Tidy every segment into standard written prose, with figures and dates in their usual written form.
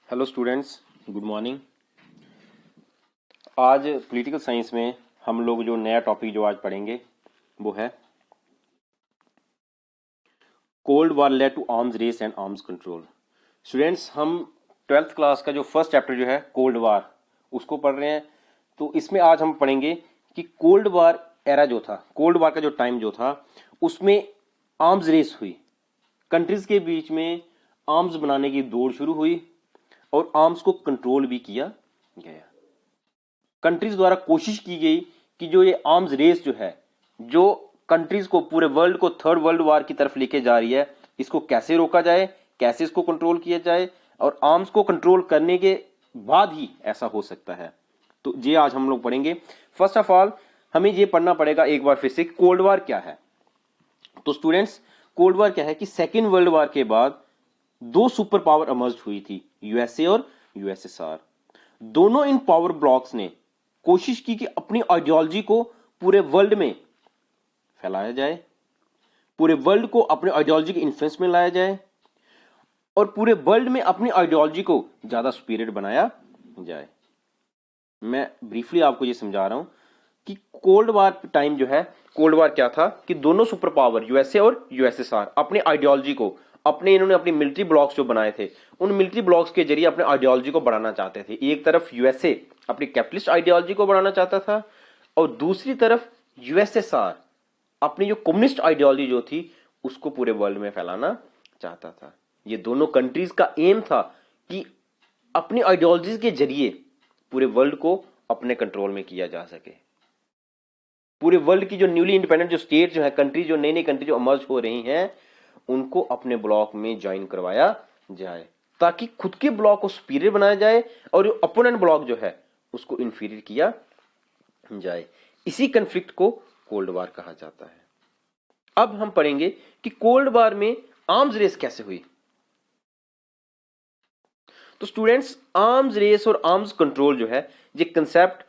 Hello students, good morning. आज political science में हम लोग जो नया टॉपिक जो आज पढ़ेंगे वो है cold war led to arms race and arms control. Students, हम 12th क्लास का जो फर्स्ट चैप्टर जो है कोल्ड वार उसको पढ़ रहे हैं। तो इसमें आज हम पढ़ेंगे कि कोल्ड वार एरा जो था, कोल्ड वार का जो टाइम जो था, उसमें आर्म्स रेस हुई, कंट्रीज के बीच में आर्म्स बनाने की दौड़ शुरू हुई और आर्म्स को कंट्रोल भी किया गया। कंट्रीज द्वारा कोशिश की गई कि जो ये आर्म्स रेस जो है, जो कंट्रीज को, पूरे वर्ल्ड को थर्ड वर्ल्ड वार की तरफ लेके जा रही है, इसको कैसे रोका जाए, कैसे इसको कंट्रोल किया जाए और आर्म्स को कंट्रोल करने के बाद ही ऐसा हो सकता है। तो ये आज हम लोग पढ़ेंगे। फर्स्ट ऑफ ऑल हमें ये पढ़ना पड़ेगा एक बार फिर से कोल्ड वार क्या है। तो स्टूडेंट्स, कोल्ड वार क्या है कि सेकेंड वर्ल्ड वार के बाद दो सुपर पावर इमर्ज हुई थी, यूएसए और यूएसएसआर। दोनों इन पावर ब्लॉक्स ने कोशिश की कि अपनी आइडियोलॉजी को पूरे वर्ल्ड में फैलाया जाए, पूरे वर्ल्ड को अपने आइडियोलॉजी के इन्फ्लुएंस में लाया जाए और पूरे वर्ल्ड में अपनी आइडियोलॉजी को ज्यादा सुपीरियर बनाया जाए। मैं ब्रीफली आपको ये समझा रहा हूं कि कोल्ड वार टाइम जो है, कोल्ड वार क्या था कि दोनों सुपर पावर यूएसए और यूएसएसआर अपनी आइडियोलॉजी को, इन्होंने अपनी मिलिट्री ब्लॉक्स जो बनाए थे, उन मिलिट्री ब्लॉक्स के जरिए अपने आइडियोलॉजी को बढ़ाना चाहते थे। एक तरफ यूएसए अपनी कैपिटलिस्ट आइडियोलॉजी को बढ़ाना चाहता था और दूसरी तरफ यूएसएसआर अपनी जो कम्युनिस्ट आइडियोलॉजी जो थी उसको पूरे वर्ल्ड में फैलाना चाहता था। ये दोनों कंट्रीज का एम था कि अपनी आइडियोलॉजी के जरिए पूरे वर्ल्ड को अपने कंट्रोल में किया जा सके। पूरे वर्ल्ड की जो न्यूली इंडिपेंडेंट जो स्टेट जो है, कंट्री, जो नई नई कंट्री जो इमर्ज हो रही हैं, उनको अपने ब्लॉक में ज्वाइन करवाया जाए ताकि खुद के ब्लॉक को सुपीरियर बनाया जाए और जो अपोनेंट ब्लॉक जो है उसको इंफीरियर किया जाए। इसी कन्फ्लिक्ट को कोल्ड वार कहा जाता है। अब हम पढ़ेंगे कि कोल्ड वार में आर्म्स रेस कैसे हुई। तो स्टूडेंट्स, आर्म्स रेस और आर्म्स कंट्रोल जो है, ये कंसेप्ट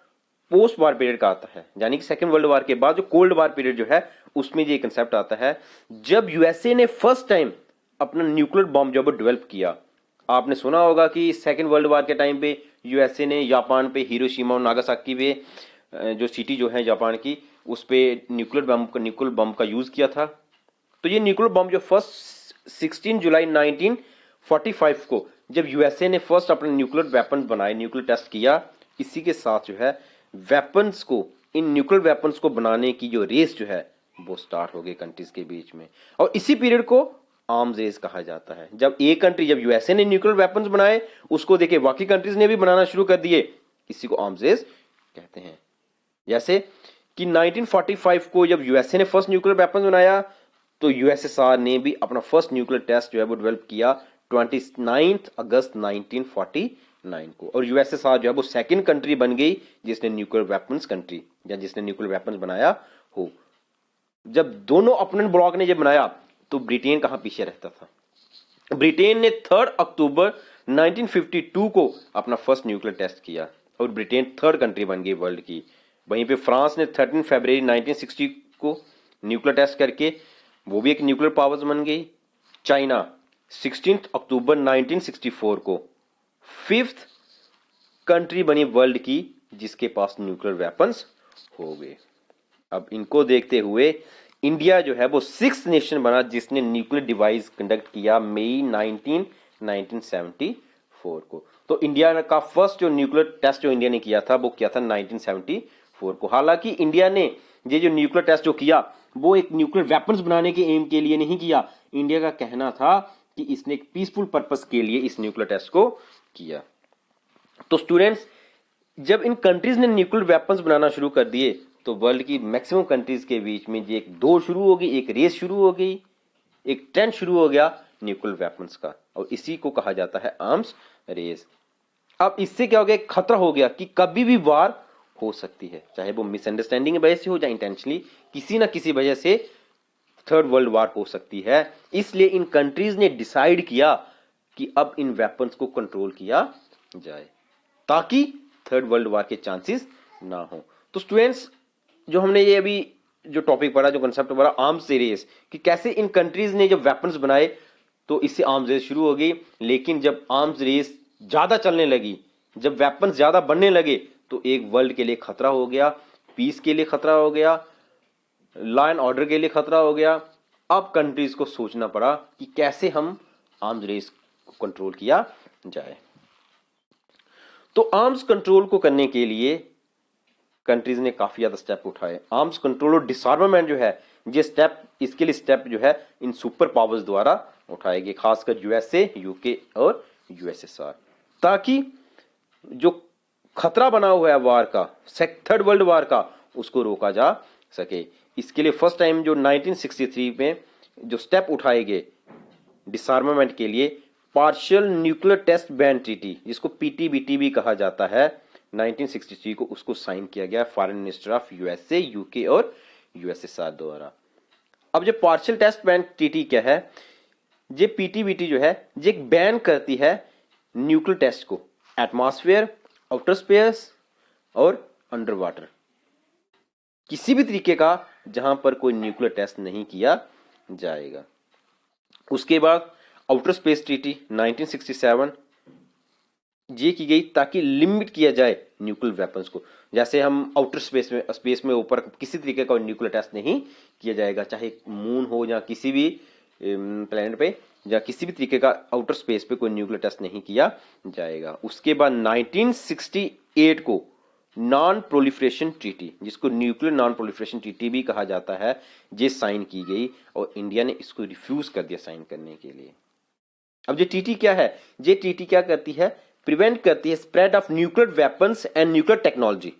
पोस्ट वार पीरियड का आता है, यानी कि सेकेंड वर्ल्ड वार के बाद जो कोल्ड वार पीरियड जो है उसमें ये कंसेप्ट आता है जब यूएसए ने फर्स्ट टाइम अपना न्यूक्लियर बॉम्ब जो डेवलप किया। आपने सुना होगा कि सेकेंड वर्ल्ड वार के टाइम पे यूएसए ने जापान पे, हिरोशिमा और नागासाकी पे, जो सिटी जो है जापान की, उस पे न्यूक्लियर बम का यूज किया था। तो ये न्यूक्लियर बम जो फर्स्ट 16 जुलाई 1945 को जब यूएसए ने फर्स्ट अपने न्यूक्लियर वेपन बनाए, न्यूक्लियर टेस्ट किया, इसी के साथ जो है वेपन्स को, इन न्यूक्लियर वेपन्स को बनाने की जो रेस जो है वो स्टार्ट हो गई कंट्रीज के बीच में। और इसी पीरियड को आर्म्स रेस कहा जाता है। जब एक कंट्री, जब यूएसए ने न्यूक्लियर वेपन्स बनाए, उसको देखे बाकी कंट्रीज ने भी बनाना शुरू कर दिए, इसी को आर्म्स रेस कहते हैं। जैसे कि 1945 को जब यूएसए ने फर्स्ट न्यूक्लियर वेपन्स बनाया तो यूएसएसआर ने भी अपना फर्स्ट न्यूक्लियर टेस्ट जो है वो डेवलप किया 29 अगस्त 1949 को। और यूएसएसआर जो है वो सेकंड कंट्री बन गई जिसने न्यूक्लियर वेपन्स कंट्री, या जिसने न्यूक्लियर वेपन्स बनाया हो। जब दोनों अपोनेंट ब्लॉक ने जब बनाया तो ब्रिटेन कहां पीछे रहता था। ब्रिटेन ने 3 अक्टूबर 1952 को अपना फर्स्ट न्यूक्लियर टेस्ट किया और ब्रिटेन थर्ड कंट्री बन गई वर्ल्ड की। वहीं पे फ्रांस ने 13 फरवरी 1960 को न्यूक्लियर टेस्ट करके वो भी एक न्यूक्लियर पावर्स बन गई। चाइना 16 अक्टूबर 1964 को फिफ्थ कंट्री बनी वर्ल्ड की जिसके पास न्यूक्लियर वेपन्स हो गए। अब इनको देखते हुए इंडिया जो है वो 6th नेशन बना जिसने न्यूक्लियर डिवाइस कंडक्ट किया मई 1974 को। तो इंडिया का फर्स्ट जो न्यूक्लियर टेस्ट जो इंडिया ने किया था वो किया था 1974 को। हालांकि इंडिया ने ये जो न्यूक्लियर टेस्ट जो किया वो एक न्यूक्लियर वेपन्स बनाने के एम के लिए नहीं किया। इंडिया का कहना था कि इसने एक पीसफुल पर्पस के लिए इस न्यूक्लियर टेस्ट को किया। तो स्टूडेंट्स, जब इन कंट्रीज ने न्यूक्लियर वेपन्स बनाना शुरू कर दिए तो वर्ल्ड की मैक्सिमम कंट्रीज के बीच में एक दौड़ शुरू हो गई, एक रेस शुरू हो गई, एक ट्रेंड शुरू हो गया न्यूक्लियर वेपन्स का, और इसी को कहा जाता है आर्म्स रेस। अब इससे क्या हो गया, खतरा हो गया कि कभी भी वार हो सकती है, चाहे वो मिसअंडरस्टैंडिंग की वजह से हो, चाहे इंटेंशनली, किसी ना किसी वजह से थर्ड वर्ल्ड वार हो सकती है। इसलिए इन कंट्रीज ने डिसाइड किया कि अब इन वेपन्स को कंट्रोल किया जाए ताकि थर्ड वर्ल्ड वार के चांसेस ना हो। तो स्टूडेंट्स, जो हमने ये अभी जो टॉपिक पढ़ा, जो कंसेप्ट पढ़ा आर्म्स रेस, कि कैसे इन कंट्रीज ने जब वेपन्स बनाए तो इससे आर्म्स रेस शुरू हो गई। लेकिन जब आर्म्स रेस ज्यादा चलने लगी, जब वेपन्स ज्यादा बनने लगे, तो एक वर्ल्ड के लिए खतरा हो गया, पीस के लिए खतरा हो गया, लॉ एंड ऑर्डर के लिए खतरा हो गया। अब कंट्रीज को सोचना पड़ा कि कैसे हम आर्म्स रेस को कंट्रोल किया जाए। तो आर्म्स कंट्रोल को करने के लिए कंट्रीज ने काफी ज्यादा स्टेप उठाए। आर्म्स कंट्रोल और डिसआर्मामेंट जो है, ये स्टेप, इसके लिए स्टेप जो है इन सुपर पावर्स द्वारा उठाए गए, खासकर यूएसए, यूके और यूएसएसआर, ताकि जो खतरा बना हुआ है वार का, थर्ड वर्ल्ड वार का, उसको रोका जा सके। इसके लिए फर्स्ट टाइम जो 1963 में जो स्टेप उठाए गए डिसआर्मामेंट के लिए, partial nuclear test ban treaty, जिसको पीटीबीटी भी कहा जाता है, 1963 को उसको साइन किया गया foreign minister of USA, UK और यूएसएसआर द्वारा। अब जो पार्शियल टेस्ट बैन ट्रीटी क्या है, ये पीटीबीटी जो है ये बैन करती है न्यूक्लियर टेस्ट को एटमॉस्फेयर, आउटर स्पेस और अंडर वाटर, किसी भी तरीके का जहां पर कोई न्यूक्लियर टेस्ट नहीं किया जाएगा। उसके बाद आउटर स्पेस ट्रीटी 1967 ये की गई ताकि लिमिट किया जाए न्यूक्लियर वेपन्स को। जैसे हम आउटर स्पेस में ऊपर किसी तरीके का न्यूक्लियर टेस्ट नहीं किया जाएगा, चाहे मून हो या किसी भी प्लेनेट पे या किसी भी तरीके का आउटर स्पेस पे कोई न्यूक्लियर टेस्ट नहीं किया जाएगा। उसके बाद 1968 को नॉन प्रोलिफरेशन ट्रीटी, जिसको न्यूक्लियर नॉन प्रोलिफरेशन ट्रीटी भी कहा जाता है, ये साइन की गई और इंडिया ने इसको रिफ्यूज कर दिया साइन करने के लिए। अब ये ट्रीटी क्या है, ये ट्रीटी क्या करती है, प्रिवेंट करती है spread of nuclear weapons and nuclear technology,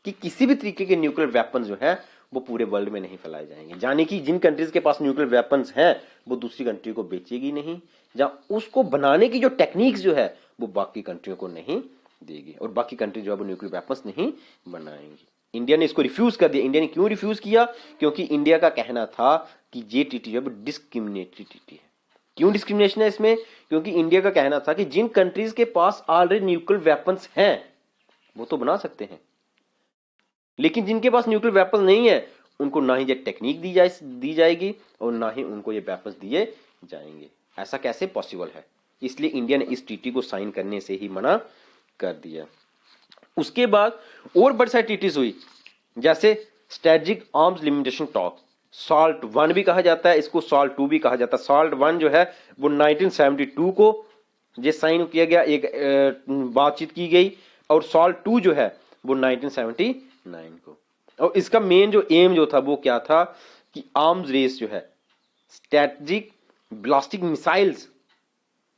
कि किसी भी तरीके के न्यूक्लियर वेपन्स जो है वो पूरे वर्ल्ड में नहीं फैलाए जाएंगे। यानी कि जिन कंट्रीज के पास न्यूक्लियर वेपन्स हैं वो दूसरी कंट्री को बेचेगी नहीं, या उसको बनाने की जो टेक्निक्स जो है वो बाकी कंट्रियों को नहीं देगी, और बाकी कंट्री जो है वो न्यूक्लियर वेपन्स नहीं बनाएंगी। इंडिया ने इसको रिफ्यूज कर दिया। इंडिया ने क्यों रिफ्यूज किया, क्योंकि इंडिया का कहना था कि ये ट्रीटी जो है डिस्क्रिमिनेटरी ट्रीटी है। क्यों डिस्क्रिमिनेशन है इसमें, क्योंकि इंडिया का कहना था कि जिन कंट्रीज के पास ऑलरेडी न्यूक्लियर वेपन्स हैं वो तो बना सकते हैं, लेकिन जिनके पास न्यूक्लियर वेपन्स नहीं है उनको ना ही ये टेक्निक दी जाएगी और ना ही उनको ये वेपन्स दिए जाएंगे। ऐसा कैसे पॉसिबल है, इसलिए इंडिया ने इस ट्रीटी को साइन करने से ही मना कर दिया। उसके बाद और बड़ी सारी ट्रीटीज हुई, जैसे strategic arms limitation talk, salt 1 भी कहा जाता है, इसको सॉल्ट 2 भी कहा जाता है। सॉल्ट 1 जो है वो 1972 को ये साइन किया गया, एक बातचीत की गई, और सॉल्ट 2 जो है वो 1979 को। और इसका मेन जो एम जो था वो क्या था कि आर्म्स रेस जो है, स्ट्रेटेजिक ब्लास्टिक मिसाइल्स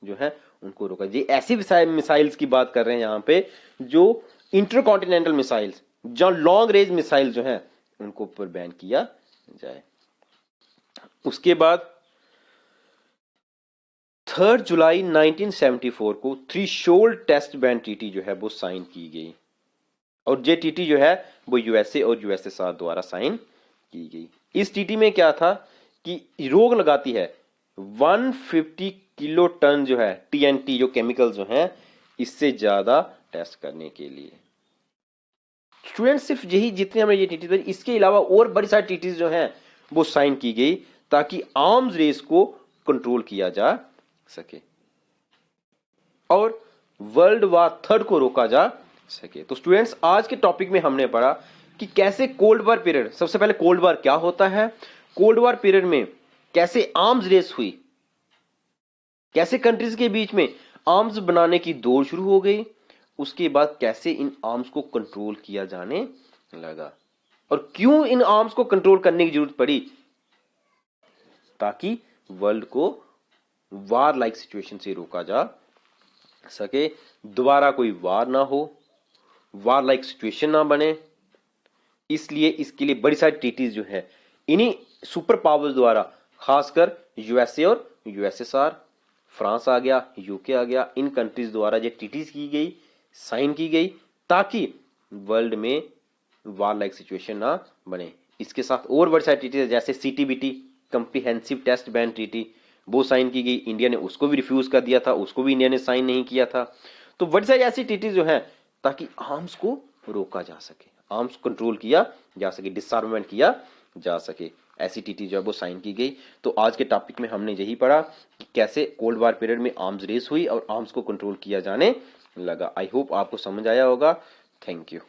जो है उनको रोका। ये ऐसी मिसाइल्स की बात कर रहे हैं यहाँ पे जो इंटरकॉन्टिनेंटल मिसाइल्स, जो लॉन्ग रेंज मिसाइल जो है उनको ऊपर बैन किया जाए। उसके बाद 3 जुलाई 1974 को थ्रेशोल्ड टेस्ट बैन ट्रीटी जो है वो साइन की गई, और ये ट्रीटी जो है वो यूएसए और यूएसएसआर द्वारा साइन की गई। इस ट्रीटी में क्या था कि रोक लगाती है 150 किलो टन जो है टीएनटी, जो केमिकल जो है, इससे ज्यादा टेस्ट करने के लिए। स्टूडेंट सिर्फ यही जितने हमें ये ट्रीटी, इसके अलावा और बड़ी सारी ट्रीटीज जो हैं वो साइन की गई ताकि आर्म्स रेस को कंट्रोल किया जा सके और वर्ल्ड वार थर्ड को रोका जा सके। तो स्टूडेंट्स आज के टॉपिक में हमने पढ़ा कि कैसे कोल्ड वार पीरियड, सबसे पहले कोल्ड वार क्या होता है, कोल्ड वार पीरियड में कैसे आर्म्स रेस हुई, कैसे कंट्रीज के बीच में आर्म्स बनाने की दौड़ शुरू हो गई, उसके बाद कैसे इन आर्म्स को कंट्रोल किया जाने लगा, और क्यों इन आर्म्स को कंट्रोल करने की जरूरत पड़ी, ताकि वर्ल्ड को वार लाइक सिचुएशन से रोका जा सके, दोबारा कोई वार ना हो, वार लाइक सिचुएशन ना बने। इसलिए इसके लिए बड़ी सारी ट्रीटीज जो है इन्हीं सुपर पावर्स द्वारा, खासकर यूएसए और यूएसएसआर, फ्रांस आ गया, यूके आ गया, इन कंट्रीज द्वारा ये ट्रीटीज की गई, साइन की गई, ताकि वर्ल्ड में वार लाइक सिचुएशन ना बने। इसके साथ और बड़ी सारी ट्रीटीज जैसे CTBT, comprehensive test ban treaty, वो साइन की गई। इंडिया ने उसको भी रिफ्यूज कर दिया था, उसको भी इंडिया ने साइन नहीं किया था। तो बड़ी सारी ऐसी ट्रीटीज जो है ताकि आर्म्स को रोका जा सके, आर्म्स कंट्रोल किया जा सके, डिसआर्ममेंट किया जा सके। ऐसी टीटी जो है वो साइन की गई। तो आज के टॉपिक में हमने यही पढ़ा कि कैसे कोल्ड वार पीरियड में आर्म्स रेस हुई और आर्म्स को कंट्रोल किया जाने लगा। आई होप आपको समझ आया होगा। Thank you.